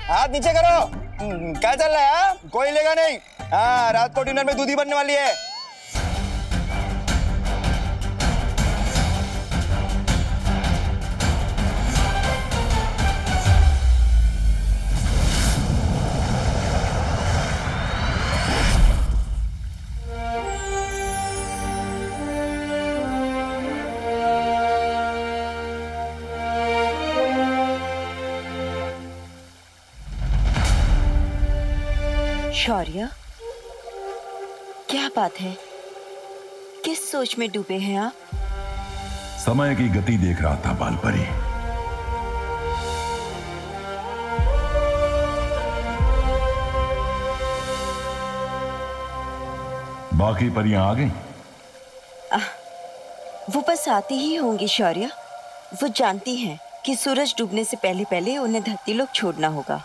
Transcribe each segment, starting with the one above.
हाथ नीचे करो। क्या चल रहा है? हाँ? कोई लेगा नहीं। हाँ, रात को डिनर में दूधी बनने वाली है। शौर्य, क्या बात है? किस सोच में डूबे हैं आप? समय की गति देख रहा था बालपरी। बाकी परियां आ गई? वो बस आती ही होंगी शौर्य। वो जानती हैं कि सूरज डूबने से पहले पहले उन्हें धरती लोक छोड़ना होगा।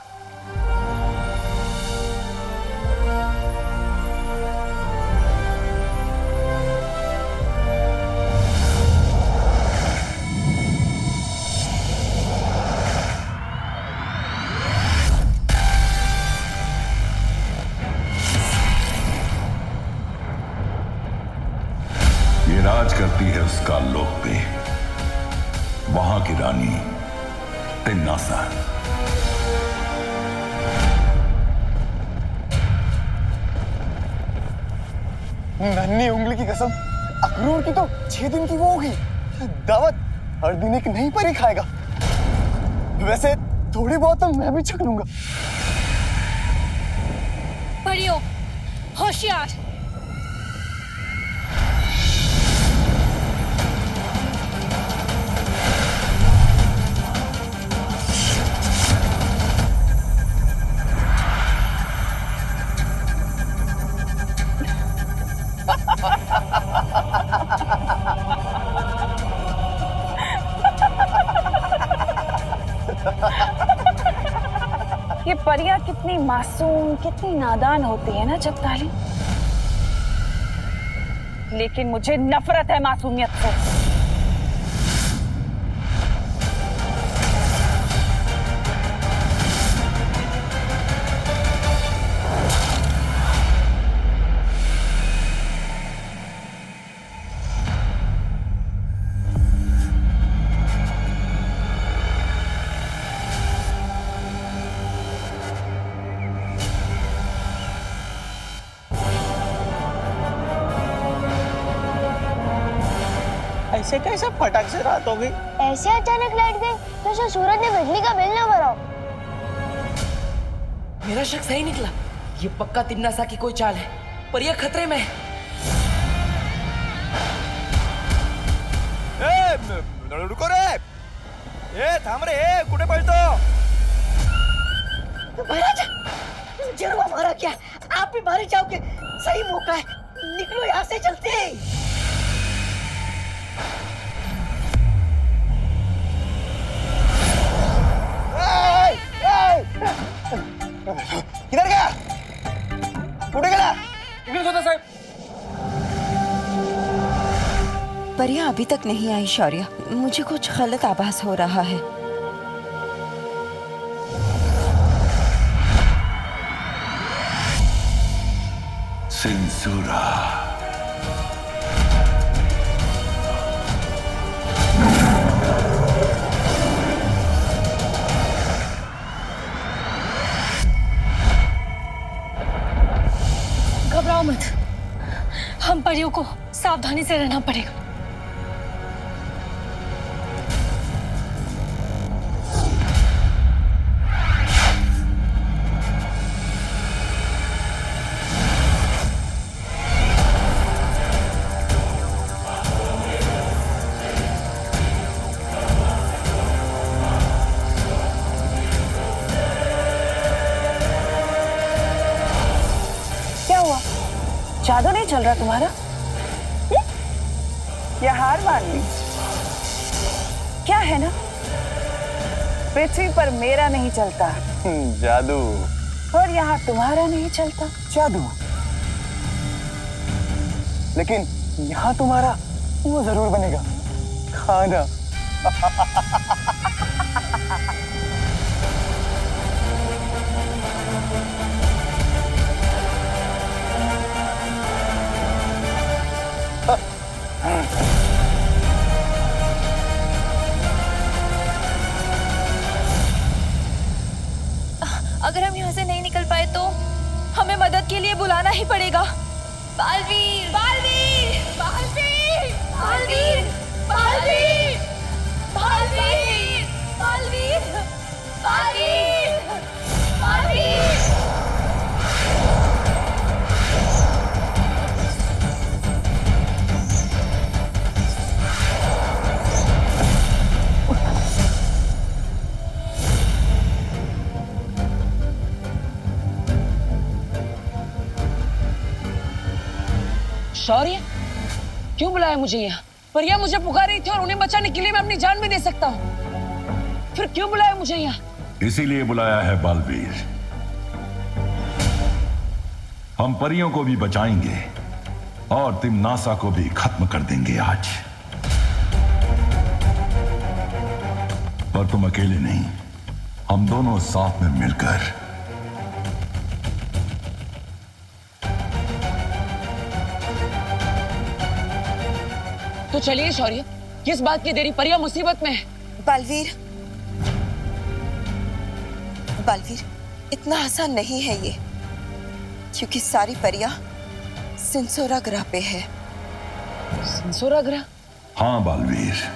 राज करती है उसका लोक पे, वहां की रानी तिन्नासा। नन्ही उंगली की कसम, अखरोट की तो 6 दिन की वो होगी। दावत हर दिन एक नई परी खाएगा। वैसे थोड़ी बहुत तो मैं भी छक लूंगा। परियों, होशियार। ये परियां कितनी मासूम, कितनी नादान होती है ना जब ताली। लेकिन मुझे नफरत है मासूमियत से। ऐसे कैसे फटक से रात हो गई? ऐसे अचानक लाइट गई जैसे सूरज ने बिजली का बिल ना भरा। मेरा शक सही निकला। ये पक्का तिन्नासा की कोई चाल है। परियां खतरे में है। रुको रे। थांब रे, कुठे पळतो? महाराज, जरूर हमारा क्या? आप भी मारे जाओगे। सही मौका है, निकलो यहाँ से चलते हैं। किधर गया? कुठे गेला? इकडेच होता साहेब। परियां अभी तक नहीं आई शौर्य। मुझे कुछ गलत आभास हो रहा है। सिंसूरा। घबराओ मत, हम परियों को सावधानी से रहना पड़ेगा। जादू नहीं चल रहा तुम्हारा? या हार मान ली? क्या है ना, पृथ्वी पर मेरा नहीं चलता जादू, और यहाँ तुम्हारा नहीं चलता जादू। लेकिन यहाँ तुम्हारा वो जरूर बनेगा, खाना। अगर हम यहाँ से नहीं निकल पाए तो हमें मदद के लिए बुलाना ही पड़ेगा। बालवीर, बालवीर, बालवीर, बालवीर, बालवीर, बालवीर, बालवीर, बालवीर, बालवीर। शौर्य, क्यों बुलाया मुझे यहाँ? परिया मुझे पुकार रही थी और उन्हें बचाने के लिए मैं अपनी जान भी दे सकता हूँ। फिर क्यों बुलाया मुझे यहाँ? इसीलिए बुलाया है बालवीर। हम परियों को भी बचाएंगे और तिम्नासा को भी खत्म कर देंगे आज। पर तुम अकेले नहीं, हम दोनों साथ में मिलकर। तो चलिए शौर्य, किस बात की देरी? परिया मुसीबत में है। बालवीर, बालवीर, इतना आसान नहीं है ये, क्योंकि सारी परियां सिंसोरा ग्रह पे है। सिंसोरा ग्रह? हाँ बालवीर,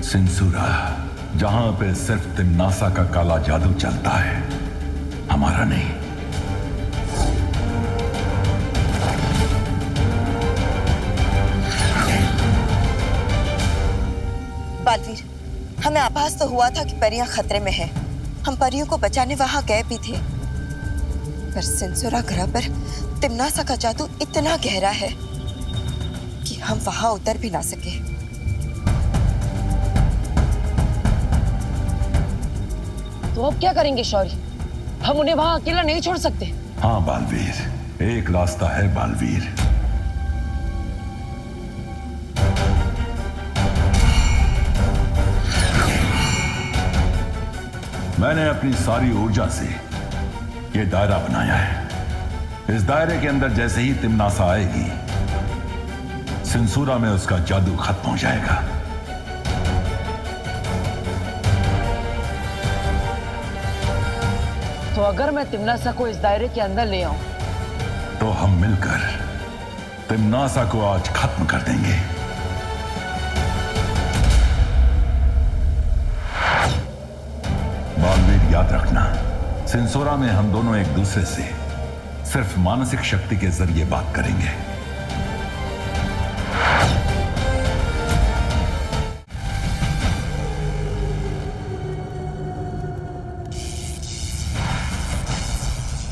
सिंसुरा, जहां पे सिर्फ तिम्नासा का काला जादू चलता है, हमारा नहीं। बालवीर, हमें आभास तो हुआ था कि परियां खतरे में हैं। हम परियों को बचाने वहां गए भी थे, पर सिंसुरा ग्रह पर तिम्नासा का जादू इतना गहरा है कि हम वहां उतर भी ना सके। तो अब क्या करेंगे शौर्य? हम उन्हें वहां अकेला नहीं छोड़ सकते। हाँ बालवीर, एक रास्ता है बालवीर। मैंने अपनी सारी ऊर्जा से ये दायरा बनाया है। इस दायरे के अंदर जैसे ही तिम्नासा आएगी, सिंसुरा में उसका जादू खत्म हो जाएगा। तो अगर मैं तिम्नासा को इस दायरे के अंदर ले आऊं, तो हम मिलकर तिम्नासा को आज खत्म कर देंगे। बालवीर, याद रखना, सिंसोरा में हम दोनों एक दूसरे से सिर्फ मानसिक शक्ति के जरिए बात करेंगे।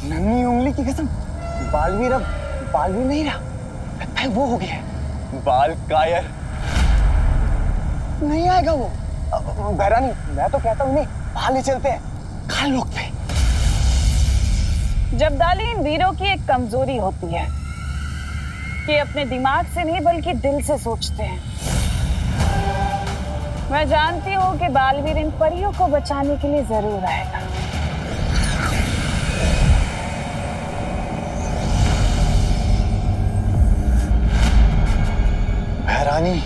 नन्ही उंगली की कसम, बालवीर अब बालवीर नहीं रहा, लगता है वो हो गया है बाल कायर। नहीं आएगा वो। बहरानी, मैं तो कहता हूँ उन्हें बाहर ले चलते हैं, खाल लोग पे। जब्दाली, इन वीरों की एक कमजोरी होती है कि अपने दिमाग से नहीं बल्कि दिल से सोचते हैं। मैं जानती हूँ कि बालवीर इन परियों को बचाने के लिए जरूर आएगा। बहरानी,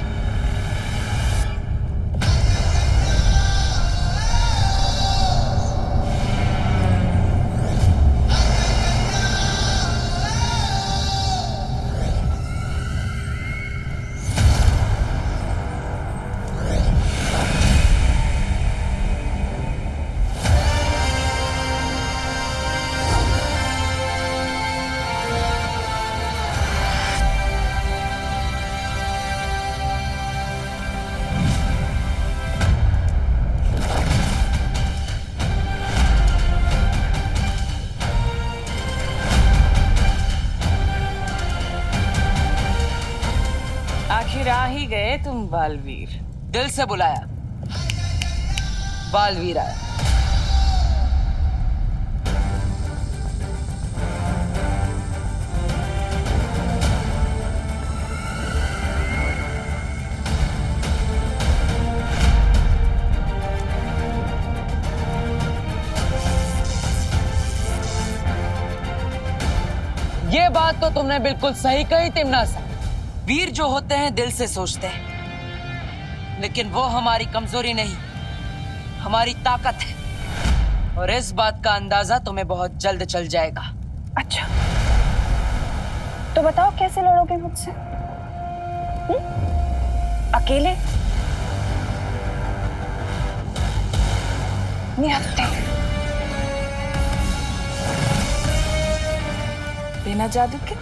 आखिर आ ही गए तुम बालवीर। दिल से बुलाया, बालवीर आया। ये बात तो तुमने बिल्कुल सही कही तिमनासा। वीर जो होते हैं दिल से सोचते हैं, लेकिन वो हमारी कमजोरी नहीं, हमारी ताकत है। और इस बात का अंदाजा तुम्हें बहुत जल्द चल जाएगा। अच्छा, तो बताओ कैसे लड़ोगे मुझसे? अकेले? निहत्थे? बिना जादू के?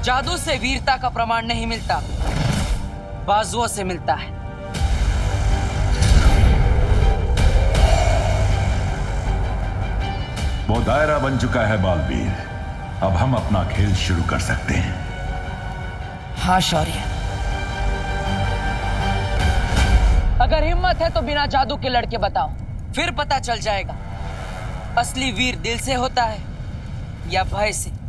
जादू से वीरता का प्रमाण नहीं मिलता, बाजुओं से मिलता है। वो दायरा बन चुका है बालवीर, अब हम अपना खेल शुरू कर सकते हैं। हाँ शौर्य, अगर हिम्मत है तो बिना जादू के लड़के बताओ, फिर पता चल जाएगा असली वीर दिल से होता है या भय से।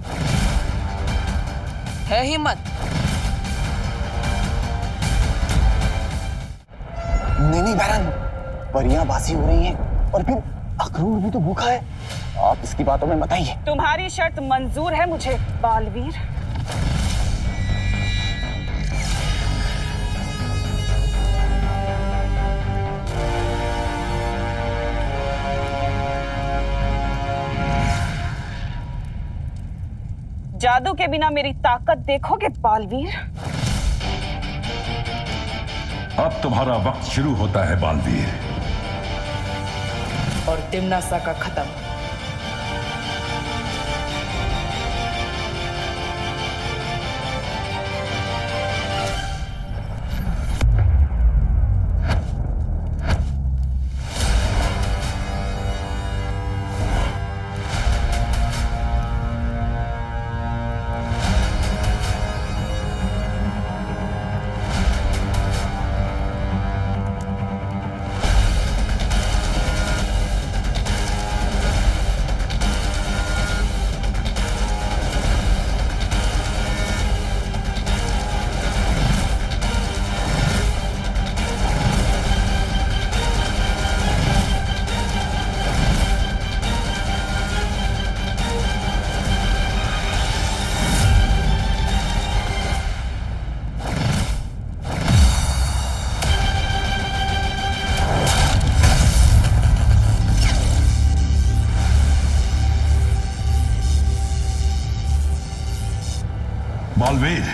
है हिम्मत? नहीं बहरन, परियां बासी हो रही हैं और फिर अखरूर भी तो भूखा है। आप इसकी बातों में मत आइए। तुम्हारी शर्त मंजूर है मुझे बालवीर। जादू के बिना मेरी ताकत देखोगे बालवीर? अब तुम्हारा वक्त शुरू होता है बालवीर। और तिमनासा का खत्म। बालवीर,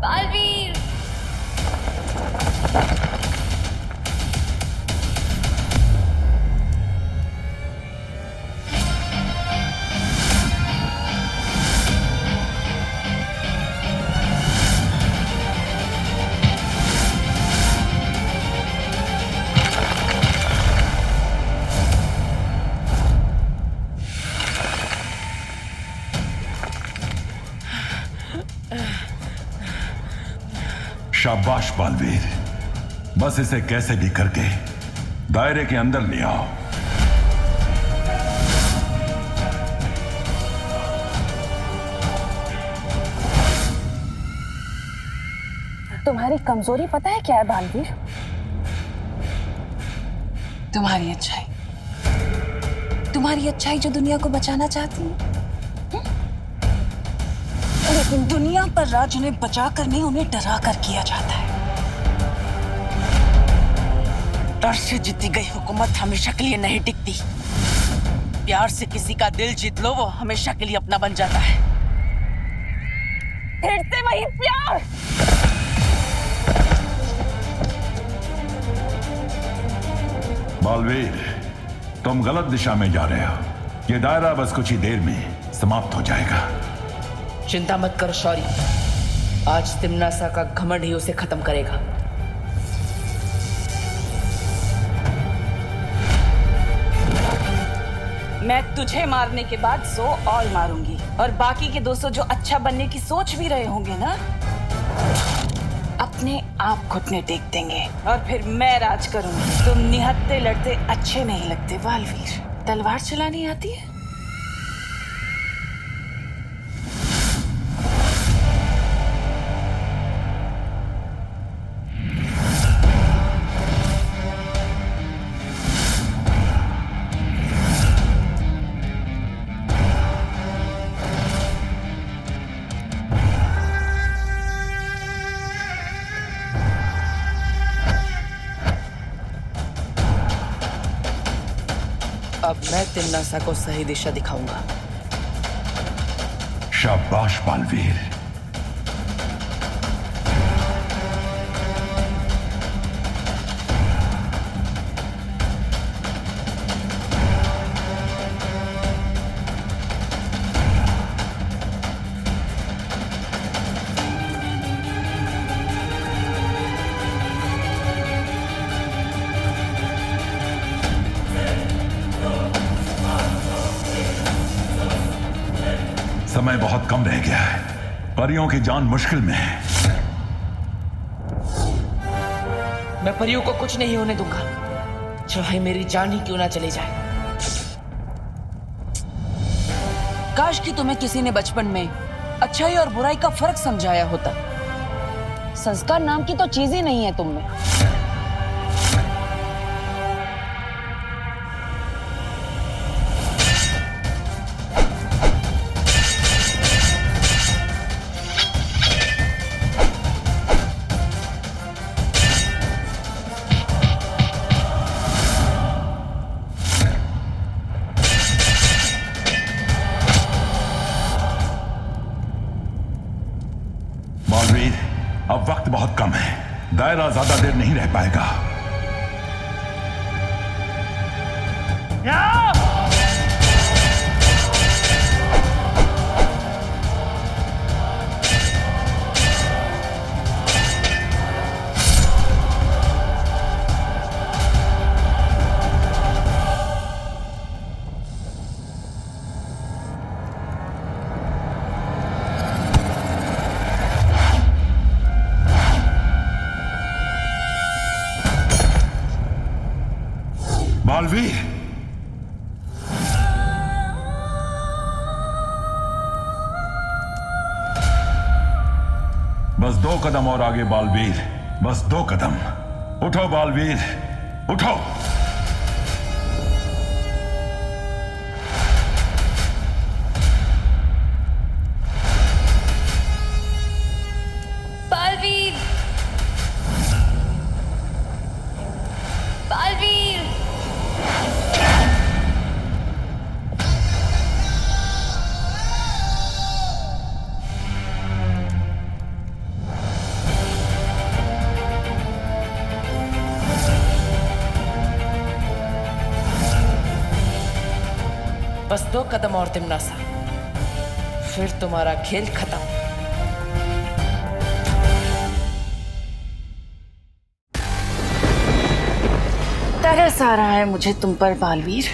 बालवीर, शाबाश बालवीर, बस इसे कैसे भी करके दायरे के अंदर ले आओ। तुम्हारी कमजोरी पता है क्या है बालवीर? तुम्हारी अच्छाई। तुम्हारी अच्छाई जो दुनिया को बचाना चाहती है, लेकिन दुनिया पर राज उन्हें बचा कर नहीं, उन्हें डरा कर किया जाता है। डर से जीती गई हुकूमत हमेशा के लिए नहीं टिकती। प्यार से किसी का दिल जीत लो, वो हमेशा के लिए अपना बन जाता है। फिर से वही प्यार। बालवीर, तुम गलत दिशा में जा रहे हो। ये दायरा बस कुछ ही देर में समाप्त हो जाएगा। चिंता मत करो शौर्य, आज तिमनासा का घमंड ही उसे खत्म करेगा। मैं तुझे मारने के बाद 100 और मारूंगी, और बाकी के 200 जो अच्छा बनने की सोच भी रहे होंगे ना, अपने आप घुटने टेक देंगे और फिर मैं राज करूंगी। तुम निहत्ते लड़ते अच्छे नहीं लगते बालवीर। तलवार चलानी आती है? अब मैं तिम्नासा को सही दिशा दिखाऊंगा। शाबाश बालवीर। समय बहुत कम रह गया है। परियों की जान मुश्किल में है। मैं परियों को कुछ नहीं होने दूंगा, चाहे मेरी जान ही क्यों ना चली जाए। काश कि तुम्हें किसी ने बचपन में अच्छाई और बुराई का फर्क समझाया होता। संस्कार नाम की तो चीज ही नहीं है तुम में। बालवीर, अब वक्त बहुत कम है। दायरा ज्यादा देर नहीं रह पाएगा। बालवीर, बस 2 कदम और आगे बालवीर, बस 2 कदम। उठो बालवीर, उठो। बालवीर, बालवीर, बस 2 कदम और तिम्नासा, फिर तुम्हारा खेल खत्म। तरस आ रहा है मुझे तुम पर बालवीर।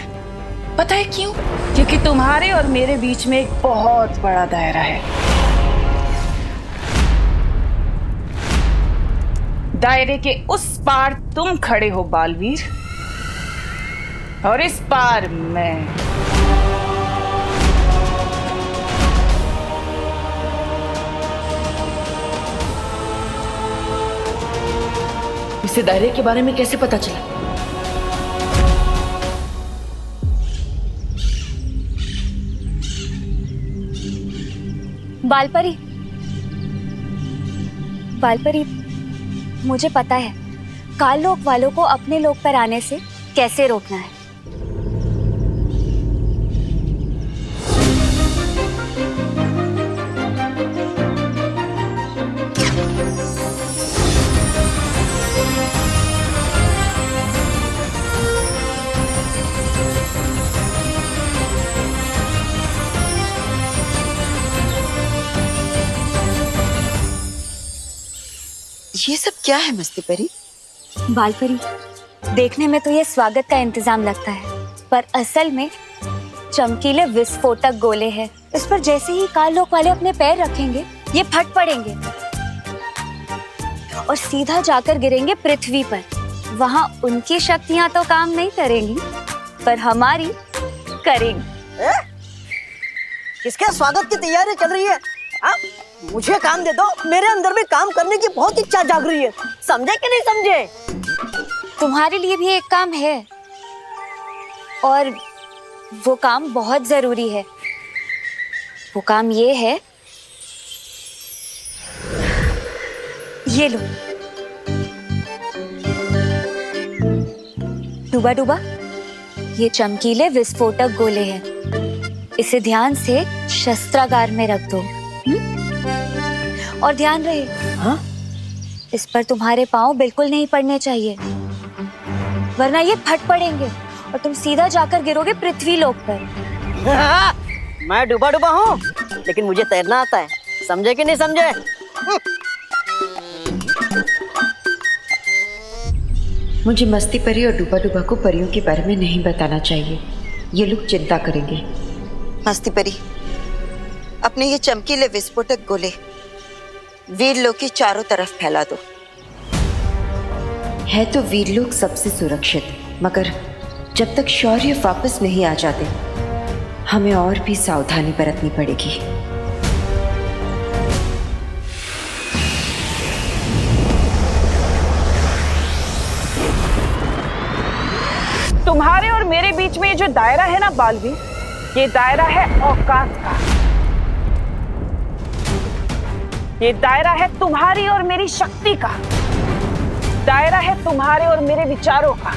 पता है क्यों? क्योंकि तुम्हारे और मेरे बीच में एक बहुत बड़ा दायरा है। दायरे के उस पार तुम खड़े हो बालवीर, और इस पार मैं। इसे दायरे के बारे में कैसे पता चला? बालपरी, बालपरी, मुझे पता है काल लोक वालों को अपने लोक पर आने से कैसे रोकना है। ये सब क्या है मस्ती परी? बालपरी, देखने में तो ये स्वागत का इंतजाम लगता है, पर असल में चमकीले विस्फोटक गोले हैं। इस पर जैसे ही काल लोक वाले अपने पैर रखेंगे ये फट पड़ेंगे और सीधा जाकर गिरेंगे पृथ्वी पर। वहां उनकी शक्तियां तो काम नहीं करेंगी पर हमारी करेंगी। किसके स्वागत की तैयारी चल रही है? मुझे काम दे दो, मेरे अंदर भी काम करने की बहुत इच्छा जाग रही है। समझे कि नहीं समझे? तुम्हारे लिए भी एक काम है और वो काम बहुत जरूरी है। वो काम ये है, ये लो डूबा डूबा, ये चमकीले विस्फोटक गोले हैं। इसे ध्यान से शस्त्रागार में रख दो। और ध्यान रहे, हाँ? इस पर तुम्हारे पांव बिल्कुल नहीं पड़ने चाहिए वरना ये फट पड़ेंगे और तुम सीधा जाकर गिरोगे पृथ्वी लोक पर। मैं डूबा डूबा हूँ लेकिन मुझे तैरना आता है। समझे कि नहीं समझे? मुझे मस्ती परी और डूबा डूबा को परियों के बारे में नहीं बताना चाहिए, ये लोग चिंता करेंगे। मस्ती परी, अपने ये चमकीले विस्फोटक गोले वीरलोक की चारों तरफ फैला दो। है तो वीरलोक सबसे सुरक्षित, मगर जब तक शौर्य वापस नहीं आ जाते हमें और भी सावधानी बरतनी पड़ेगी। तुम्हारे और मेरे बीच में ये जो दायरा है ना बालवीर, ये दायरा है औकात का। ये दायरा है तुम्हारी और मेरी शक्ति का। दायरा है तुम्हारे और मेरे विचारों का,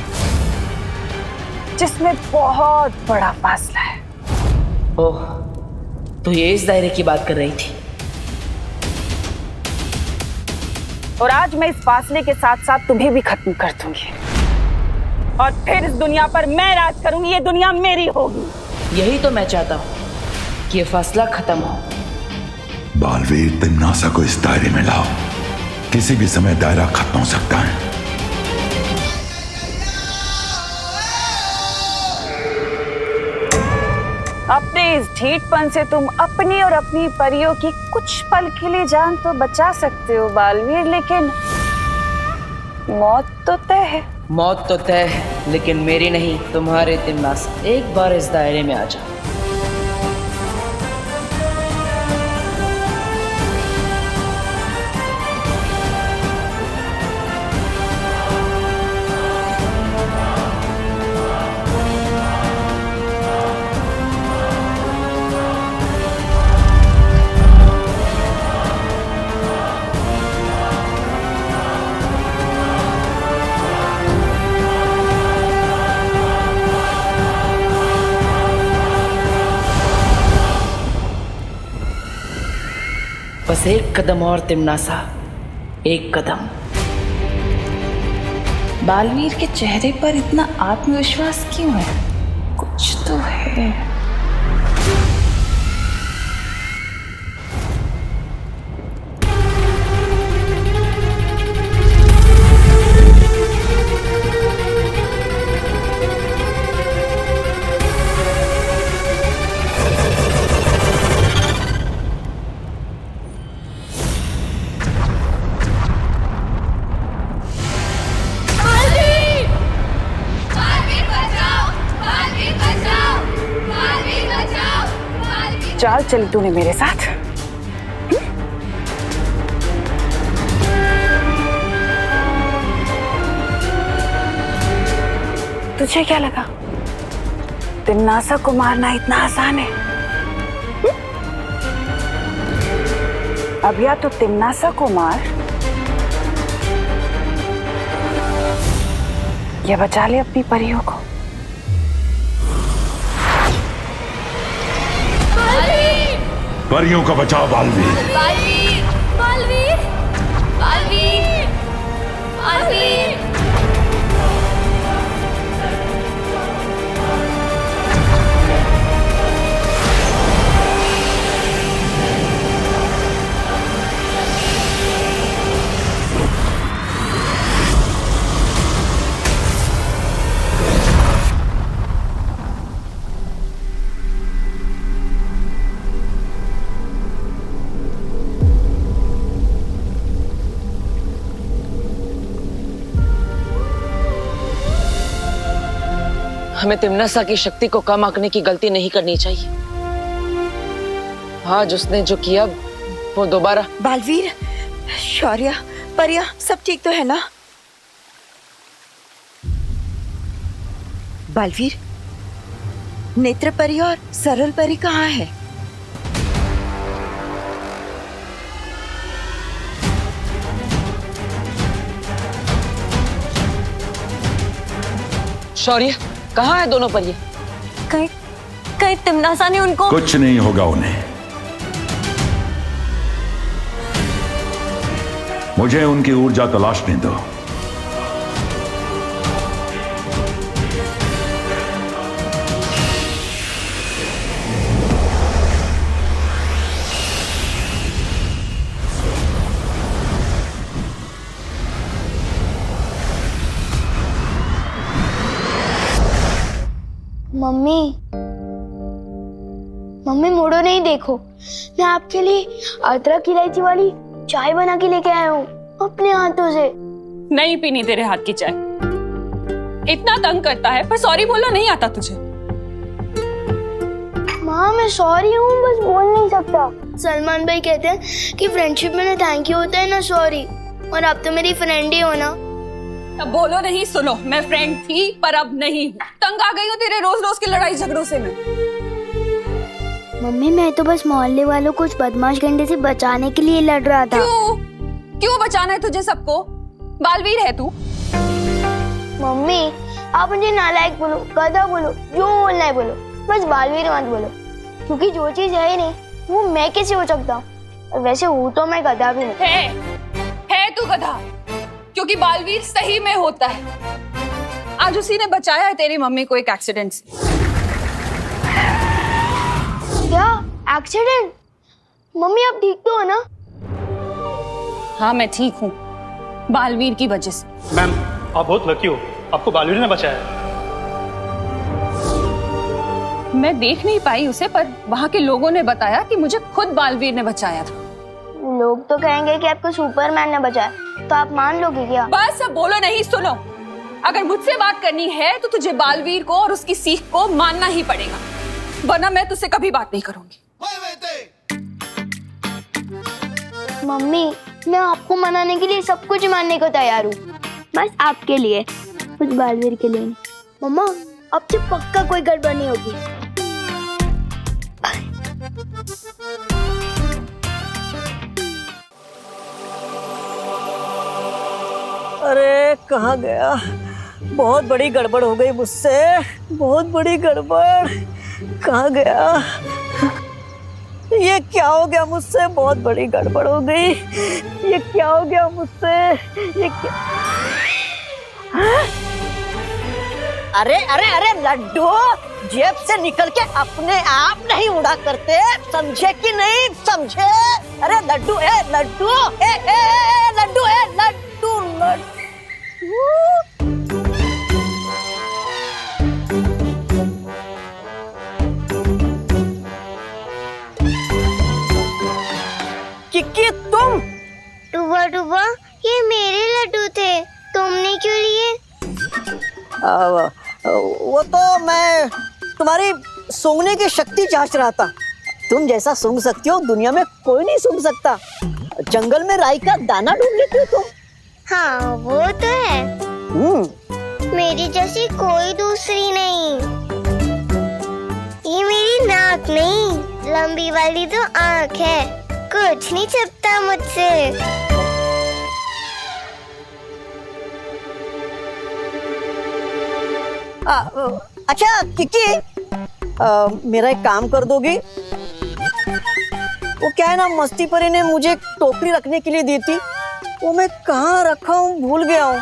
जिसमें बहुत बड़ा फासला है। ओह, तो ये इस दायरे की बात कर रही थी। और आज मैं इस फासले के साथ साथ तुम्हें भी खत्म कर दूंगी और फिर इस दुनिया पर मैं राज करूंगी। ये दुनिया मेरी होगी। यही तो मैं चाहता हूँ कि ये फासला खत्म हो। बालवीर, तिम्नासा को इस दायरे में लाओ। किसी भी समय दायरा खत्म हो सकता है। अपने इस ढीठपन से तुम अपनी और अपनी परियों की कुछ पल के लिए जान तो बचा सकते हो बालवीर, लेकिन मौत तो तय है। मौत तो तय है, लेकिन मेरी नहीं, तुम्हारे तिम्नासा। एक बार इस दायरे में आ जाओ। बस एक कदम और तिम्नासा, एक कदम। बालवीर के चेहरे पर इतना आत्मविश्वास क्यों है? कुछ तो है। चाल चली तूने मेरे साथ। तुझे क्या लगा तिम्नासा को मारना इतना आसान है? अब या तो तिम्नासा को मार या बचा ले अपनी परियों को। परियों का बचाओ बालवीर। बालवीर, बालवीर, बालवीर, बालवीर। हमें तिमनासा की शक्ति को कम आंकने की गलती नहीं करनी चाहिए। आज उसने जो किया वो दोबारा। बालवीर, शौर्य, परिया सब ठीक तो है ना? बालवीर, नेत्र परी और सरल परी कहाँ है? शौर्य, कहाँ है दोनों परियां? कहीं कहीं तिमनासा ने उनको। कुछ नहीं होगा उन्हें। मुझे उनकी ऊर्जा तलाशने दो। मम्मी, मम्मी मोड़ो नहीं, देखो मैं आपके लिए अदरक इलायची वाली चाय बना के लेके आया हूँ अपने हाथों से। नहीं पीनी तेरे हाथ की चाय। इतना तंग करता है पर सॉरी बोलना नहीं आता तुझे। माँ मैं सॉरी हूँ, बस बोल नहीं सकता। सलमान भाई कहते हैं कि फ्रेंडशिप में ना थैंक यू होता है ना सॉरी, और आप तो मेरी फ्रेंड ही हो ना। अब बोलो नहीं, सुनो, मैं फ्रेंड थी पर अब नहीं हूँ। तंग आ गई हूँ तेरे रोज रोज की लड़ाई झगड़ों से मैं। मम्मी मैं तो बस मोहल्ले वालों को उस बदमाश गंडे से बचाने के लिए लड़ रहा था। क्यों बचाना है तुझे सबको? बालवीर है तू। मम्मी आप मुझे नालायक बोलो, गधा बोलो, जो बोलना है बोलो, बस बालवीर मत बोलो, क्योंकि जो चीज है ही नहीं वो मैं कैसे हो सकता हूँ। और वैसे हूँ तो मैं गधा भी नहीं। है तू गधा, क्योंकि बालवीर सही में होता है। आज उसी ने बचाया है तेरी मम्मी को एक एक्सीडेंट से। क्या एक्सीडेंट? मम्मी आप ठीक तो हो ना? हाँ मैं ठीक हूँ, बालवीर की वजह से। मैम आप बहुत लकी हो, आपको बालवीर ने बचाया। मैं देख नहीं पाई उसे, पर वहाँ के लोगों ने बताया कि मुझे खुद बालवीर ने बचाया था। लोग तो कहेंगे कि आपको सुपरमैन ने बचाया, तो आप मान लोगे क्या? बस अब बोलो नहीं, सुनो। अगर मुझसे बात करनी है तो तुझे बालवीर को और उसकी सीख को मानना ही पड़ेगा, वरना मैं तुझसे कभी बात नहीं करूंगी। मम्मी मैं आपको मनाने के लिए सब कुछ मानने को तैयार हूँ, बस आपके लिए, कुछ बालवीर के लिए नहीं। मम्मा अब से पक्का कोई गड़बड़ नहीं होगी। अरे कहाँ गया? बहुत बड़ी गड़बड़ हो गई मुझसे, बहुत बड़ी गड़बड़। कहाँ गया? ये क्या हो गया मुझसे? बहुत बड़ी गड़बड़ हो गई। ये क्या हो गया मुझसे? ये क्या? अरे अरे अरे लड्डू, जेब से निकल के अपने आप नहीं उड़ा करते, समझे कि नहीं समझे? अरे लड्डू, ए लड्डू, ए लड्डू, ए लड्डू, लड्डू। किक्की तुम? डूबा डूबा ये मेरे लड्डू थे, तुमने क्यों लिए? वो तो मैं तुम्हारी सूंघने की शक्ति जांच रहा था। तुम जैसा सूंघ सकती हो दुनिया में कोई नहीं सूंघ सकता। जंगल में राई का दाना ढूंढ लेती हो तुम। हाँ वो तो है, मेरी जैसी कोई दूसरी नहीं। ये मेरी नाक नहीं, लंबी वाली तो आँख है, कुछ नहीं छिपता मुझसे। अच्छा किक्की, मेरा एक काम कर दोगी? वो क्या है ना, मस्ती परी ने मुझे एक टोकरी रखने के लिए दी थी, वो मैं कहाँ रखा हूँ भूल गया हूँ।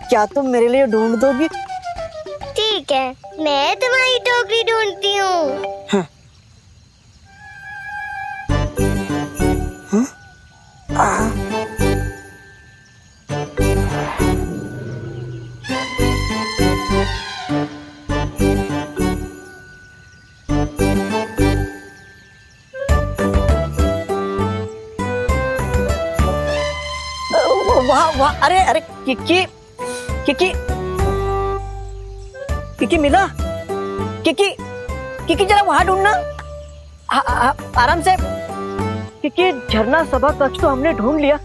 क्या तुम मेरे लिए ढूंढ दोगी? ठीक है, मैं तुम्हारी टोकरी ढूंढती हूँ। वाह वाह, अरे अरे किक्की, किक्की किकी मिला? किकी किकी जरा वहां ढूंढना। आराम से। किकी झरना सभा कक्ष तो हमने ढूंढ लिया,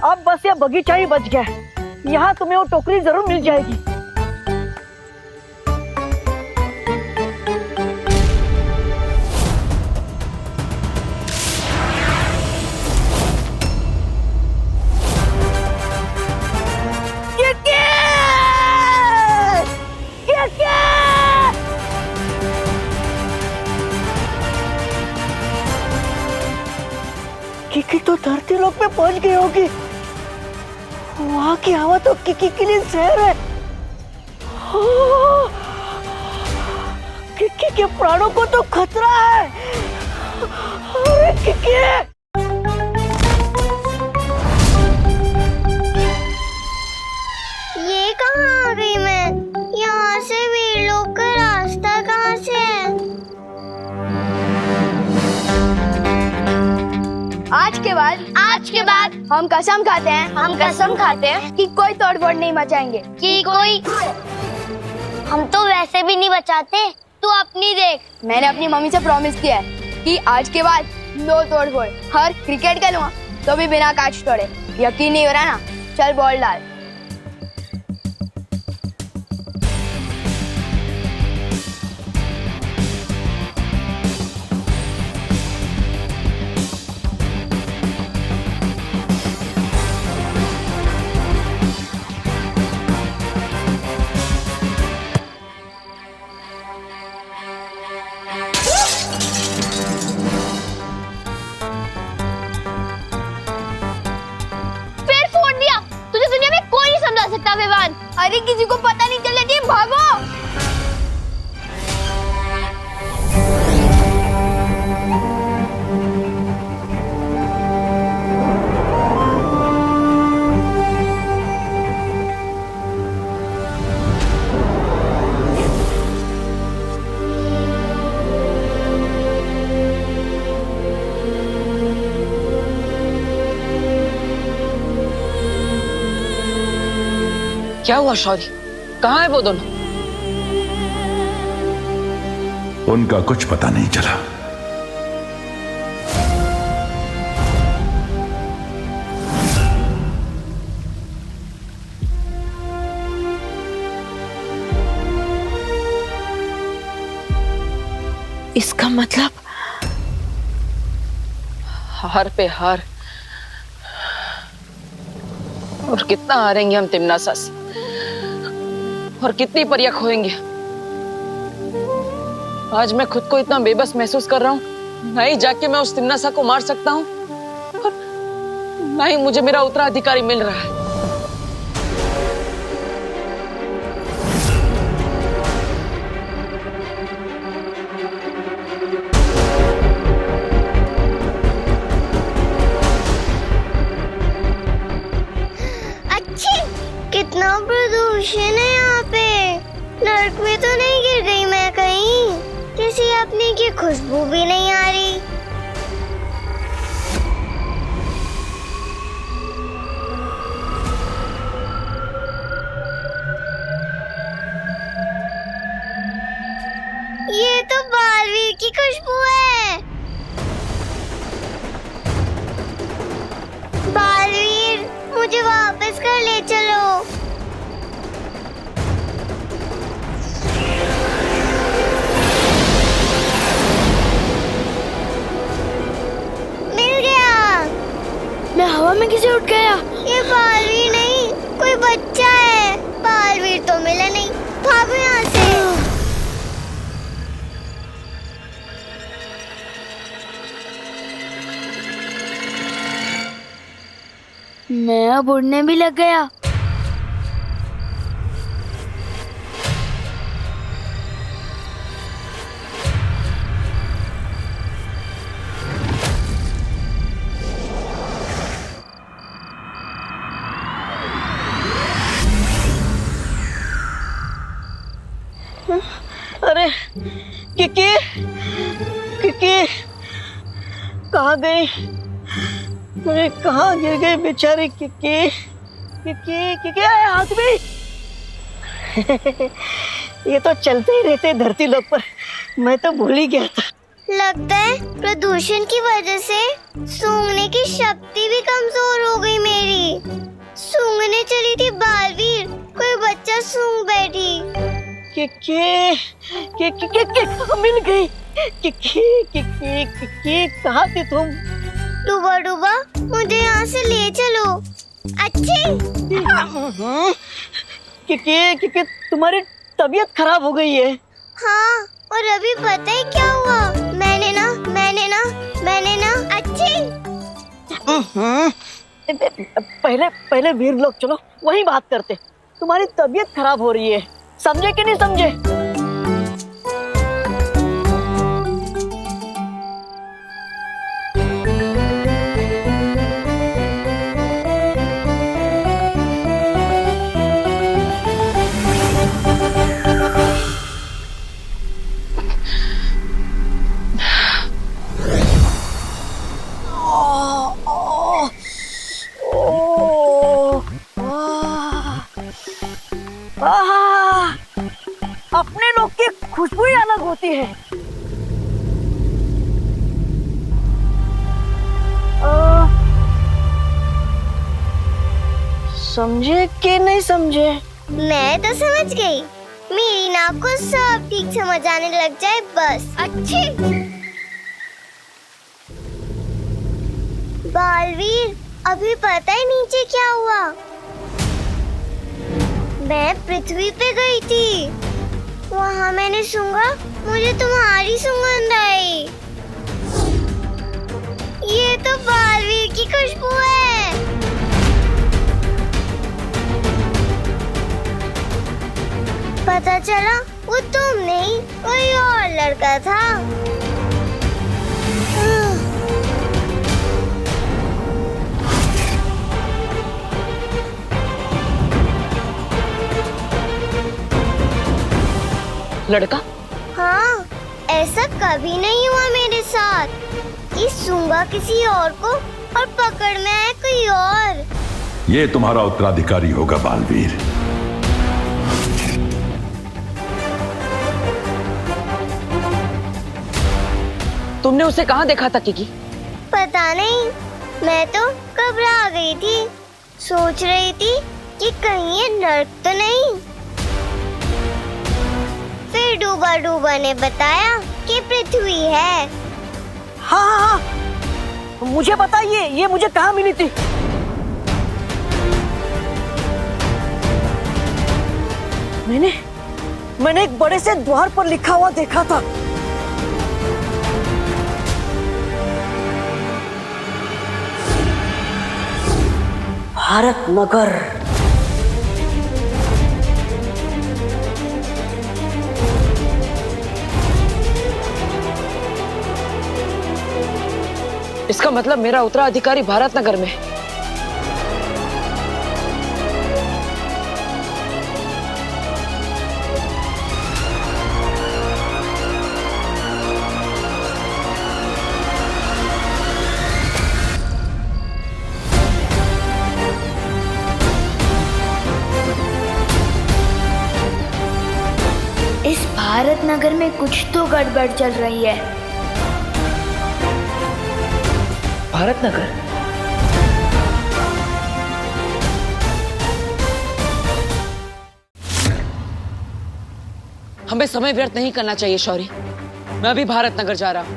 अब बस ये बगीचा ही बच गया है। यहाँ तुम्हें वो टोकरी जरूर मिल जाएगी। किकी तो धरती लोक पे पहुंच गई होगी। वहां की हवा तो किकी के लिए जहर है। किकी के प्राणों को तो खतरा है। अरे किकी! ये कहाँ आ गई मैं? यहाँ से वीर लोक का रास्ता कहाँ से है? आज के बाद हम कसम खाते हैं कि कोई तोड़फोड़ नहीं मचाएंगे। हम तो वैसे भी नहीं बचाते, तू अपनी देख। मैंने अपनी मम्मी से प्रॉमिस किया है कि आज के बाद नो तोड़फोड़। हर क्रिकेट खेलूंगा तो भी बिना कैच तोड़े। यकीन नहीं हो रहा ना? चल बॉल डाल। अरे किसी को पता नहीं चलने चाहिए, भागो। क्या हुआ शौर्य? कहाँ है वो दोनों? उनका कुछ पता नहीं चला। इसका मतलब हार पे हार। और कितना हारेंगे हम तिम्नासा से, और कितनी परियां खोएंगे। आज मैं खुद को इतना बेबस महसूस कर रहा हूँ। ना ही जाके मैं उस तिम्नासा को मार सकता हूँ, और ना ही मुझे मेरा उत्तराधिकारी मिल रहा है। कितना प्रदूषण है यहाँ पे। नर्क में तो नहीं गिर गई मैं कहीं? किसी अपने की खुशबू भी नहीं आ रही। ये तो बालवीर की खुशबू है। बालवीर, मुझे वापस कर ले चलो। मिल गया। मैं हवा में कैसे उठ गया? ये बालवीर नहीं, कोई बच्चा है। बालवीर तो मिला नहीं। भागो यहाँ से। मैं अब उड़ने भी लग गया। अरे किकी, किकी कहाँ गई? अरे कहाँ गिर गई बेचारी किकी? किकी, किकी हाथ में। ये तो चलते ही रहते धरती लोक पर, मैं तो भूल ही गया था। लगता है प्रदूषण की वजह से सूंघने की शक्ति भी कमजोर हो गई मेरी। सूंघने चली थी बालवीर, कोई बच्चा सूंघ बैठी। मिल गई। कहाँ थी तुम? डूबा डूबा, मुझे यहाँ से ले चलो। अच्छी तुम्हारी तबीयत खराब हो गई है। हाँ, और अभी पता है क्या हुआ? मैंने ना अच्छी। पहले वीर लोग चलो वहीं बात करते। तुम्हारी तबीयत खराब हो रही है, समझे कि नहीं समझे? अपने लोग की खुशबू ही अलग होती है। समझे कि नहीं समझे? मैं तो समझ गई। मेरी नाक को सब ठीक समझ आने लग जाए बस। अच्छी बालवीर, अभी पता है नीचे क्या हुआ? मैं पृथ्वी पे गई थी, वहाँ मैंने सूंघा, मुझे तुम्हारी सुगंध आई। ये तो बालवीर की खुशबू है। पता चला वो तुम नहीं, कोई और लड़का था। लड़का? हाँ, ऐसा कभी नहीं हुआ मेरे साथ कि सूंघा किसी और को और पकड़ में आया कोई और। ये तुम्हारा उत्तराधिकारी होगा बालवीर। तुमने उसे कहाँ देखा था किकी? पता नहीं, मैं तो घबरा गई थी। सोच रही थी कि कहीं ये नर्क तो नहीं। फिर डूबा डूबा ने बताया कि पृथ्वी है। हाँ, मुझे बताइए, ये मुझे कहाँ मिली थी? मैंने एक बड़े से द्वार पर लिखा हुआ देखा था। भारत नगर। इसका मतलब मेरा उत्तराधिकारी भारत नगर में है। इस भारत नगर में कुछ तो गड़बड़ चल रही है। भारत नगर? हमें समय व्यर्थ नहीं करना चाहिए शौर्य। मैं अभी भारत नगर जा रहा हूँ।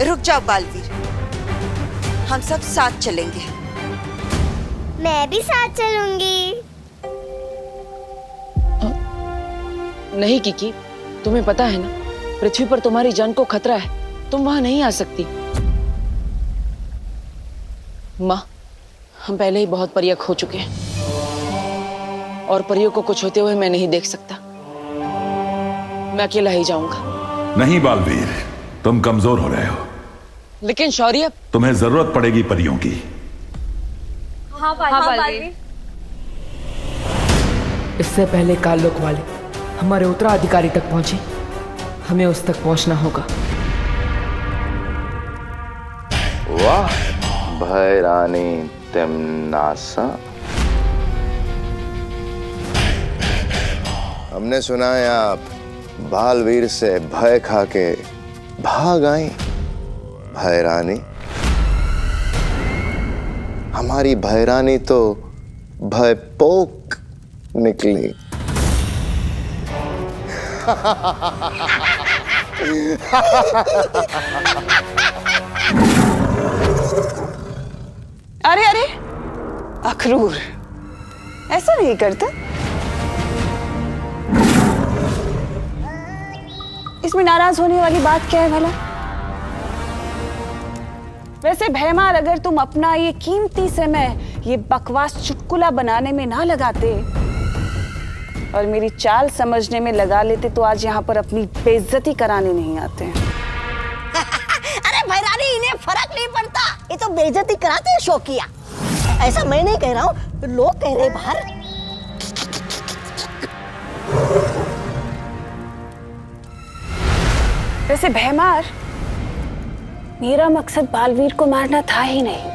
रुक जाओ बालवीर, हम सब साथ चलेंगे। मैं भी साथ चलूंगी। नहीं किकी, तुम्हें पता है ना, पृथ्वी पर तुम्हारी जान को खतरा है। तुम वहां नहीं आ सकती। माँ, हम पहले ही बहुत परिया खो चुके हैं और परियों को कुछ होते हुए मैं नहीं देख सकता। मैं अकेला ही जाऊंगा। नहीं बालवीर, तुम कमजोर हो रहे हो। लेकिन शौर्य, तुम्हें जरूरत पड़ेगी परियों की। हाँ बालवीर। इससे पहले काललोक वाले हमारे उत्तराधिकारी तक पहुंचे, हमें उस तक पहुंचना होगा। वाह भैरानी तिम्नासा, हमने सुना है आप बालवीर से भय खा के भाग आई। भयरानी, हमारी भयरानी तो भयपोक निकली। अरे अरे अखरूर, ऐसा नहीं करते। इसमें नाराज होने वाली बात क्या है भला? वैसे भैमार, अगर तुम अपना ये कीमती समय ये बकवास चुटकुला बनाने में ना लगाते और मेरी चाल समझने में लगा लेते तो आज यहाँ पर अपनी बेइज्जती कराने नहीं आते हैं। अरे भैरानी, इन्हें फर्क नहीं पड़ता, ये तो बेइज्जती कराते हैं शौकिया। ऐसा मैं नहीं कह रहा हूँ, लोग कह रहे बाहर। वैसे भैमार, मेरा मकसद बालवीर को मारना था ही नहीं,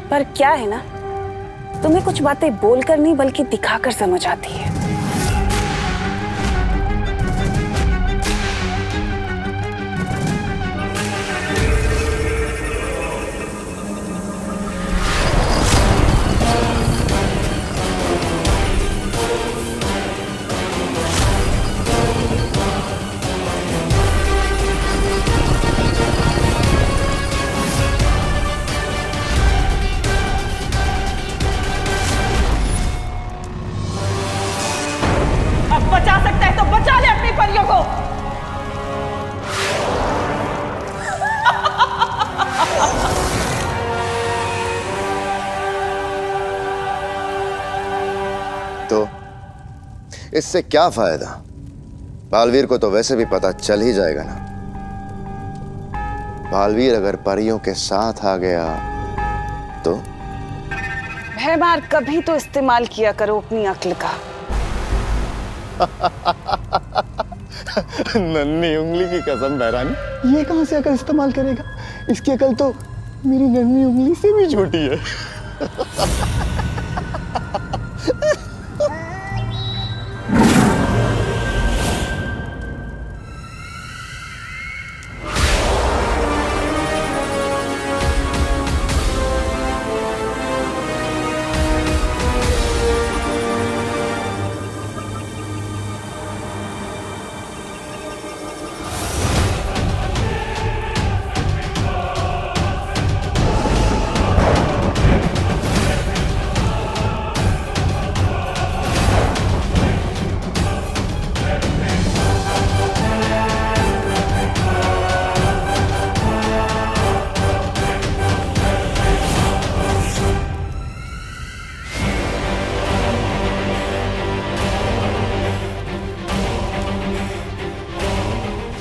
पर क्या है ना, तुम्हें कुछ बातें बोलकर नहीं बल्कि दिखाकर समझ आती है। बचा सकता है तो बचा ले अपनी परियों को। तो इससे क्या फायदा? बालवीर को तो वैसे भी पता चल ही जाएगा ना। बालवीर अगर परियों के साथ आ गया तो? भैमार, कभी तो इस्तेमाल किया करो अपनी अक्ल का। नन्ही उंगली की कसम भैरानी, ये कहां से अकल इस्तेमाल करेगा? इसकी अकल तो मेरी नन्ही उंगली से भी छोटी है।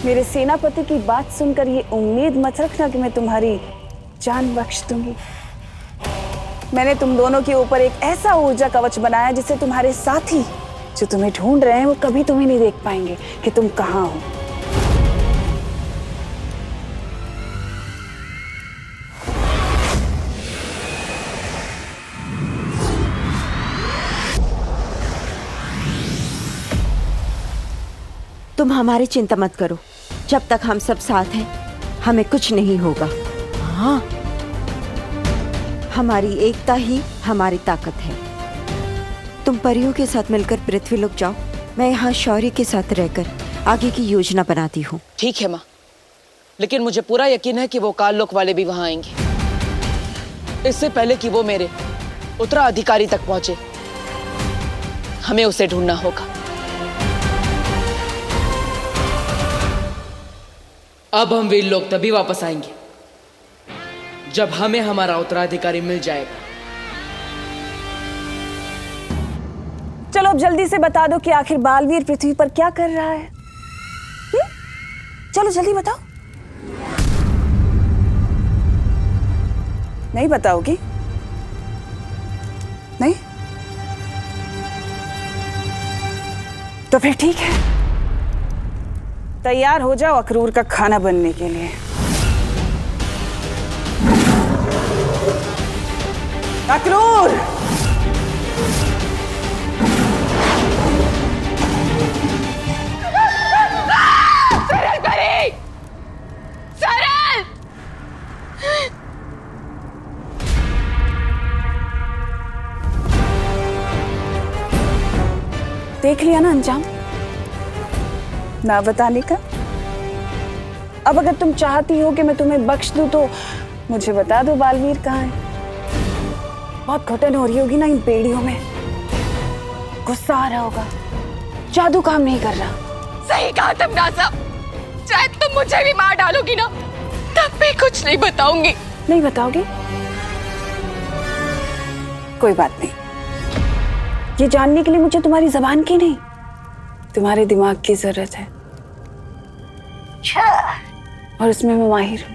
मेरे सेनापति की बात सुनकर ये उम्मीद मत रखना कि मैं तुम्हारी जान बख्श दूंगी। मैंने तुम दोनों के ऊपर एक ऐसा ऊर्जा कवच बनाया जिससे तुम्हारे साथी जो तुम्हें ढूंढ रहे हैं वो कभी तुम्हें नहीं देख पाएंगे कि तुम कहाँ हो। तुम हमारी चिंता मत करो, जब तक हम सब साथ हैं हमें कुछ नहीं होगा। हाँ, हमारी एकता ही हमारी ताकत है। तुम परियों के साथ मिलकर पृथ्वीलोक जाओ, मैं यहाँ शौर्य के साथ रहकर आगे की योजना बनाती हूँ। ठीक है माँ, लेकिन मुझे पूरा यकीन है कि वो काललोक वाले भी वहां आएंगे। इससे पहले कि वो मेरे उत्तराधिकारी तक पहुंचे, हमें उसे ढूंढना होगा। अब हम वीर लोग तभी वापस आएंगे जब हमें हमारा उत्तराधिकारी मिल जाएगा। चलो अब जल्दी से बता दो कि आखिर बालवीर पृथ्वी पर क्या कर रहा है। चलो जल्दी बताओ। नहीं बताओगी? नहीं? तो फिर ठीक है, तैयार हो जाओ अखरूर का खाना बनने के लिए। अखरूर! देख लिया ना अंजाम ना बताने का। अब अगर तुम चाहती हो कि मैं तुम्हें बख्श दूं तो मुझे बता दो बालवीर कहाँ है। बहुत घुटन हो रही होगी ना इन बेड़ियों में, गुस्सा आ रहा होगा, जादू काम नहीं कर रहा। सही कहा तमन्ना, चाहे तुम मुझे भी मार डालोगी ना तब भी कुछ नहीं बताऊंगी। नहीं बताओगी? कोई बात नहीं, ये जानने के लिए मुझे तुम्हारी जबान की नहीं, तुम्हारे दिमाग की जरूरत है, और उसमें मैं माहिर हूं।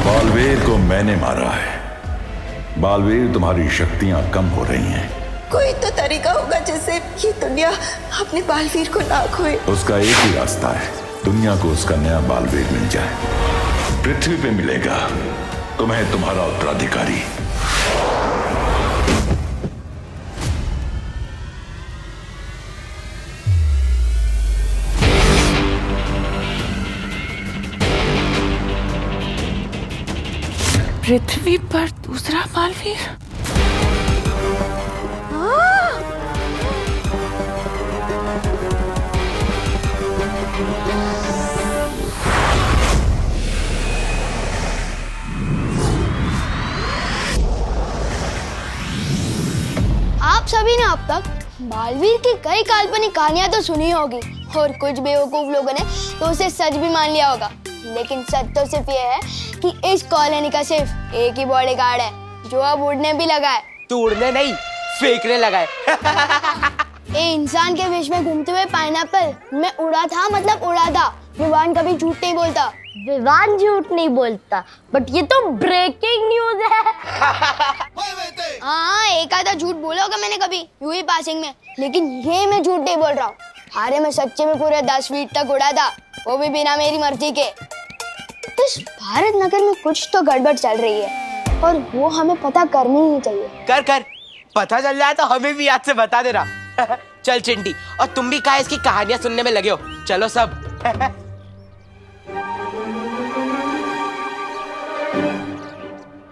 बालवीर को मैंने मारा है। बालवीर, तुम्हारी शक्तियां कम हो रही हैं। कोई तो तरीका होगा जिससे ये दुनिया अपने बालवीर को ना खोए। उसका एक ही रास्ता है, दुनिया को उसका नया बालवीर मिल जाए। पृथ्वी पे मिलेगा तुम्हें तुम्हारा उत्तराधिकारी। पृथ्वी पर दूसरा बालवीर? आप सभी ने अब तक बालवीर की कई काल्पनिक कहानियां तो सुनी होगी और कुछ बेवकूफ लोगों ने तो उसे सच भी मान लिया होगा, लेकिन सच तो सिर्फ ये है कि इस कॉलोनी का सिर्फ एक ही बॉडीगार्ड है जो अब उड़ने भी लगा है। तू उड़ने नहीं, फेंकने लगा है। ए इंसान के वेश में घूमते हुए पाइनएप्पल, मैं उड़ा था मतलब उड़ा था। विवान कभी झूठ नहीं बोलता। विवान झूठ नहीं बोलता, बट ये तो ब्रेकिंग न्यूज है। हाँ, एक आधा झूठ बोला होगा मैंने कभी यूं ही पासिंग में, लेकिन ये मैं झूठ नहीं बोल रहा हूँ। अरे मैं सच्चे में पूरे 10 फीट तक उड़ा था, वो भी बिना मेरी मर्जी के। इस भारत नगर में कुछ तो गड़बड़ चल रही है और वो हमें पता करनी ही चाहिए। कर पता चल जाए तो हमें भी याद से बता देना। चल चिंटी, और तुम भी कहा इसकी कहानियां सुनने में लगे हो, चलो सब।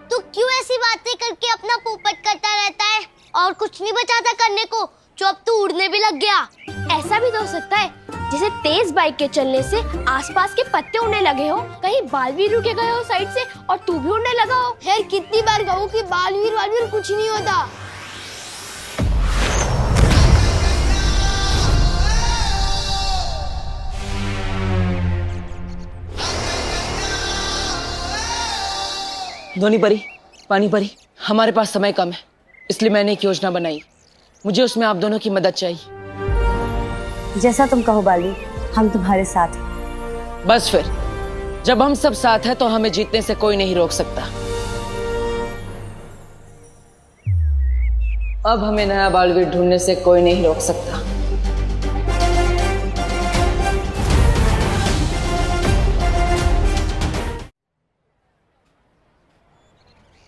तू क्यों ऐसी बातें करके अपना पोपट करता रहता है और कुछ नहीं बचाता करने को, जो अब तू उड़ने भी लग गया। ऐसा भी तो हो सकता है जैसे तेज बाइक के चलने से आसपास के पत्ते उड़ने लगे हो, कहीं बालवीर रुके गए हो साइड से और तू भी उड़ने लगा हो। यार कितनी बार कहूँ कि बालवीर कुछ नहीं होता। धोनी परी, पानी परी, हमारे पास समय कम है, इसलिए मैंने एक योजना बनाई। मुझे उसमें आप दोनों की मदद चाहिए। जैसा तुम कहो बालवीर, हम तुम्हारे साथ हैं। बस फिर, जब हम सब साथ हैं तो हमें जीतने से कोई नहीं रोक सकता। अब हमें नया बालवीर ढूंढने से कोई नहीं रोक सकता।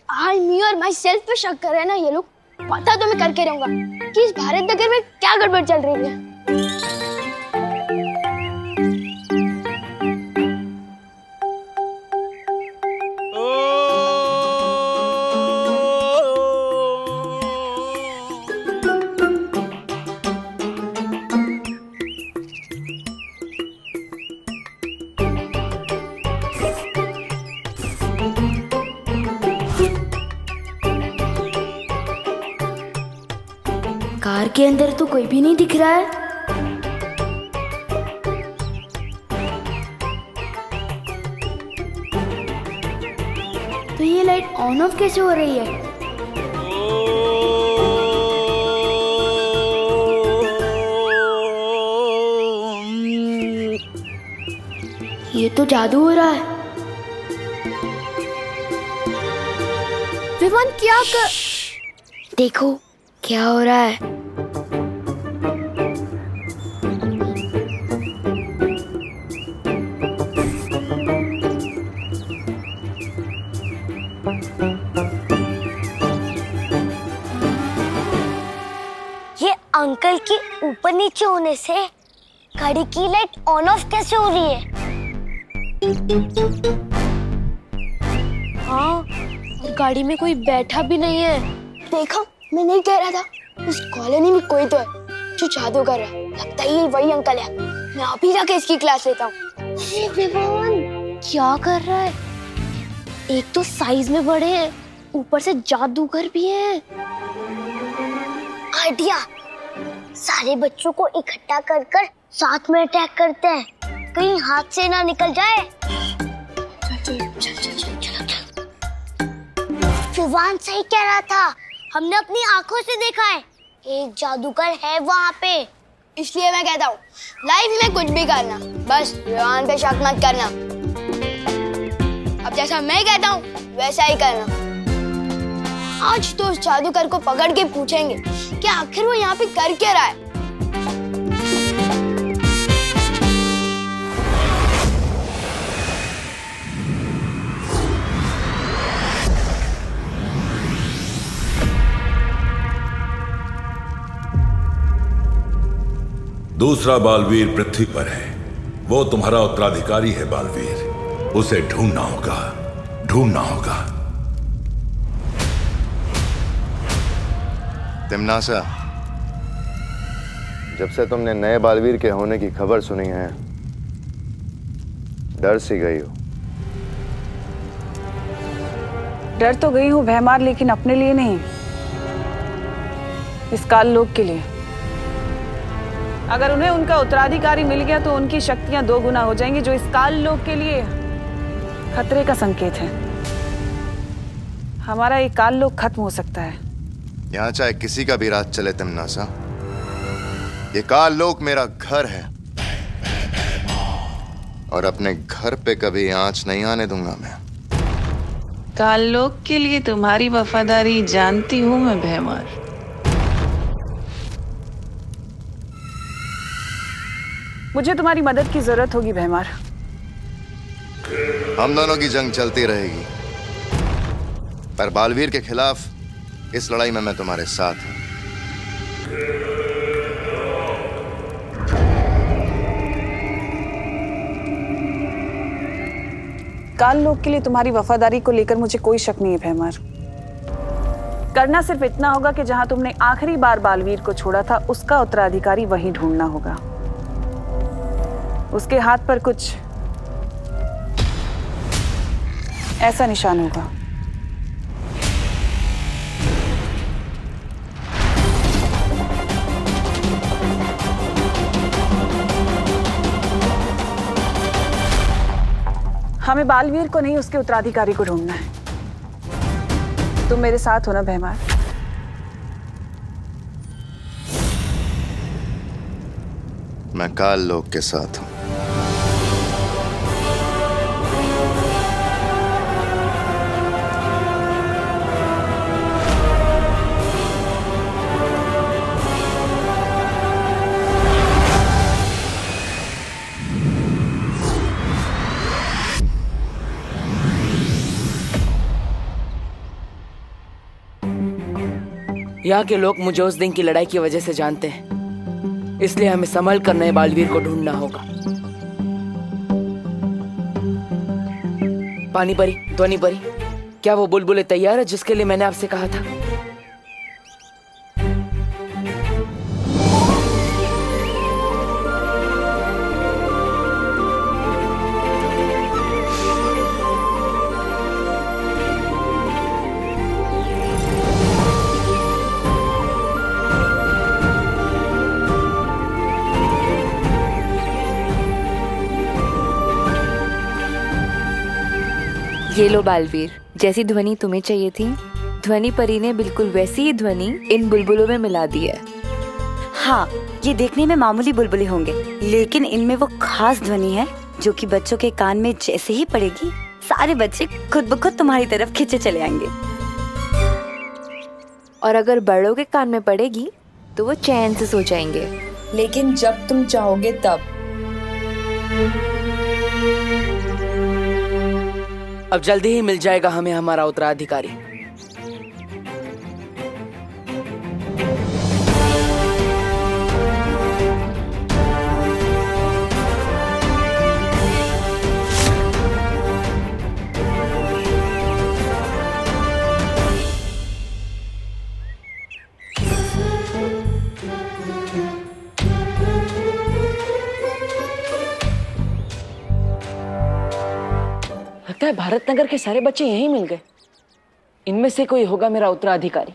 आज मी और माई सेल्फ पे शक कर रहे हैं ना ये लोग। पता तो मैं करके रहूंगा कि इस भारत नगर में क्या गड़बड़ चल रही है। कार के अंदर तो कोई भी नहीं दिख रहा है। तो ये लाइट ऑन ऑफ कैसे हो रही है? ये तो जादू हो रहा है। विवान क्या कर... देखो क्या हो रहा है। नीचे होने से गाड़ी की लाइट ऑन ऑफ कैसे हो रही है? हाँ, और गाड़ी में कोई बैठा भी नहीं है। देखा, मैं नहीं कह रहा था। इस कॉलोनी में कोई तो है जो जादू कर रहा है। लगता है ये वही अंकल है। मैं अभी जाके इसकी क्लास लेता हूँ। अरे विवान, क्या कर रहा है? एक तो साइज में बड़े हैं, ऊपर से जादूगर भी है। आइडिया, सारे बच्चों को इकट्ठा कर कर साथ में अटैक करते हैं, कहीं हाथ से ना निकल जाए। विवान सही कह रहा था, हमने अपनी आंखों से देखा है, एक जादूगर है वहाँ पे। इसलिए मैं कहता हूँ, लाइफ में कुछ भी करना, बस विवान पे शक मत करना। अब जैसा मैं कहता हूँ वैसा ही करना। आज तो उस जादूगर को पकड़ के पूछेंगे कि आखिर वो यहाँ पे कर क्या रहा है। दूसरा बालवीर पृथ्वी पर है, वो तुम्हारा उत्तराधिकारी है बालवीर। उसे ढूंढना होगा, ढूंढना होगा। तिमनासा, जब से तुमने नए बालवीर के होने की खबर सुनी है, डर सी गई हो। डर तो गई हूँ भैमार, लेकिन अपने लिए नहीं, इस काल लोक के लिए। अगर उन्हें उनका उत्तराधिकारी मिल गया तो उनकी शक्तियां 2 गुना हो जाएंगी, जो इस काल लोक के लिए खतरे का संकेत है। हमारा ये काल लोक खत्म हो सकता है। यहाँ चाहे किसी का भी राज चले तिमनासा, ये काल लोक मेरा घर है और अपने घर पे कभी आंच नहीं आने दूंगा मैं। काल लोक के लिए तुम्हारी वफादारी जानती हूँ मैं भैमार। मुझे तुम्हारी मदद की जरूरत होगी भैमार। हम दोनों की जंग चलती रहेगी, पर बालवीर के खिलाफ इस लड़ाई में मैं तुम्हारे साथ हूं। काल लोक के लिए तुम्हारी वफादारी को लेकर मुझे कोई शक नहीं है भैमार। करना सिर्फ इतना होगा कि जहां तुमने आखिरी बार बालवीर को छोड़ा था, उसका उत्तराधिकारी वहीं ढूंढना होगा। उसके हाथ पर कुछ ऐसा निशान होगा। हमें बालवीर को नहीं, उसके उत्तराधिकारी को ढूंढना है। तुम मेरे साथ हो ना भैमार? मैं काल लोक के साथ हूं। यहाँ के लोग मुझे उस दिन की लड़ाई की वजह से जानते हैं, इसलिए हमें संभल कर नए बालवीर को ढूंढना होगा। पानी परी, ध्वनि परी, क्या वो बुलबुलें तैयार है जिसके लिए मैंने आपसे कहा था? ये लो बालवीर, जैसी ध्वनि तुम्हें चाहिए थी, ध्वनि परी ने बिल्कुल वैसी ही ध्वनि इन बुलबुलों में मिला दी है। हाँ, ये देखने में मामूली बुलबुले होंगे, लेकिन इनमें वो खास ध्वनि है जो कि बच्चों के कान में जैसे ही पड़ेगी, सारे बच्चे खुद ब खुद तुम्हारी तरफ खींचे चले आएंगे। और अगर बड़ों के कान में पड़ेगी तो वो चैन से सो जाएंगे, लेकिन जब तुम चाहोगे तब। अब जल्दी ही मिल जाएगा हमें हमारा उत्तराधिकारी। लगता है भारत नगर के सारे बच्चे यहीं मिल गए। इनमें से कोई होगा मेरा उत्तराधिकारी।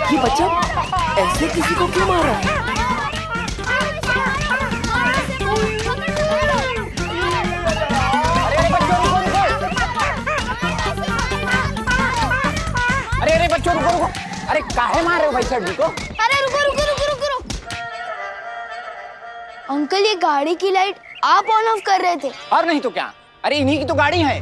ये बच्चा ऐसे किसी को क्यों मार रहा है? अरे बच्चों रुको। अरे काहे मार रहे हो भाई सर जी को? अरे रुको। अंकल ये गाड़ी की लाइट आप ऑन ऑफ कर रहे थे। और नहीं तो क्या? अरे इन्हीं की तो गाड़ी है।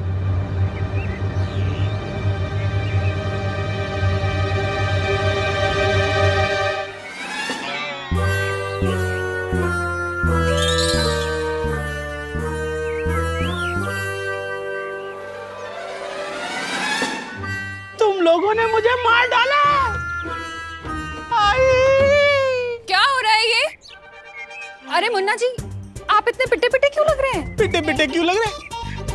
तुम लोगों ने मुझे मार डाला। क्या हो रहा है ये? अरे मुन्ना जी, आप इतने पिटे पिटे क्यों लग रहे हैं? पिटे क्यों लग रहे हैं?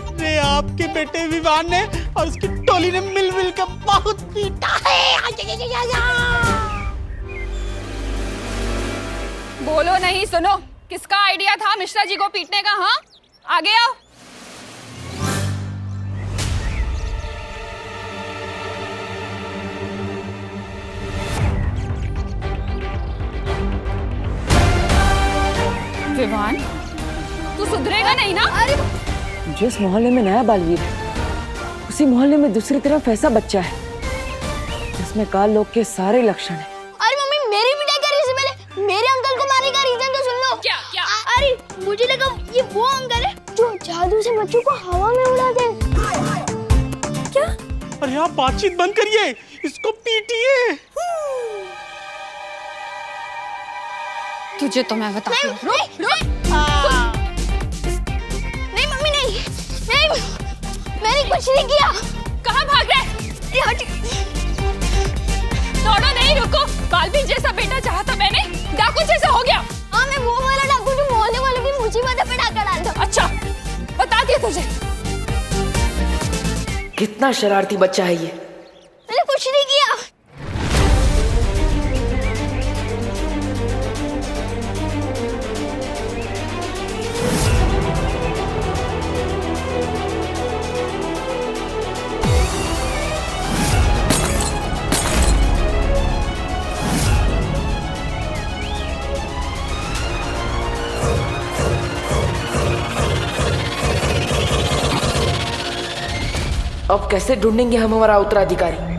अरे आपके बेटे विवान ने और उसकी टोली ने मिल कर बहुत पीटा है। बोलो नहीं, सुनो। किसका आइडिया था मिश्रा जी को पीटने का? हाँ, आगे आओ। विवान, तू सुधरेगा नहीं ना? अरे जिस मोहल्ले में नया बालवीर है, उसी मोहल्ले में दूसरी तरफ ऐसा बच्चा है जिसमें काल लोग के सारे लक्षण हैं। अरे मम्मी, मेरी पिटाई करने से पहले मेरे अंकल को मारने का रीजन तो सुन लो। क्या? अरे मुझे लगा ये वो अंकल है जो जादू से बच्चों को हवा में उड़ाते हैं। क्या? अरे आप बातचीत बंद करिए, इसको पीटिए। तुझे तो मैं बताती हूँ। नहीं मम्मी, नहीं, मैंने कुछ नहीं किया। कहाँ भाग रहे? दौड़ो नहीं, रुको। बालवीर जैसा बेटा चाहा था मैंने, डाकू जैसा हो गया। हाँ, मैं वो वाला डाकू जो मोहल्ले वालों की मुसीबत पे डाका डालता। अच्छा, बता दिया तुझे। कितना शरारती बच्चा है ये। मैंने कुछ नहीं किया। अब कैसे ढूंढेंगे हम हमारा उत्तराधिकारी?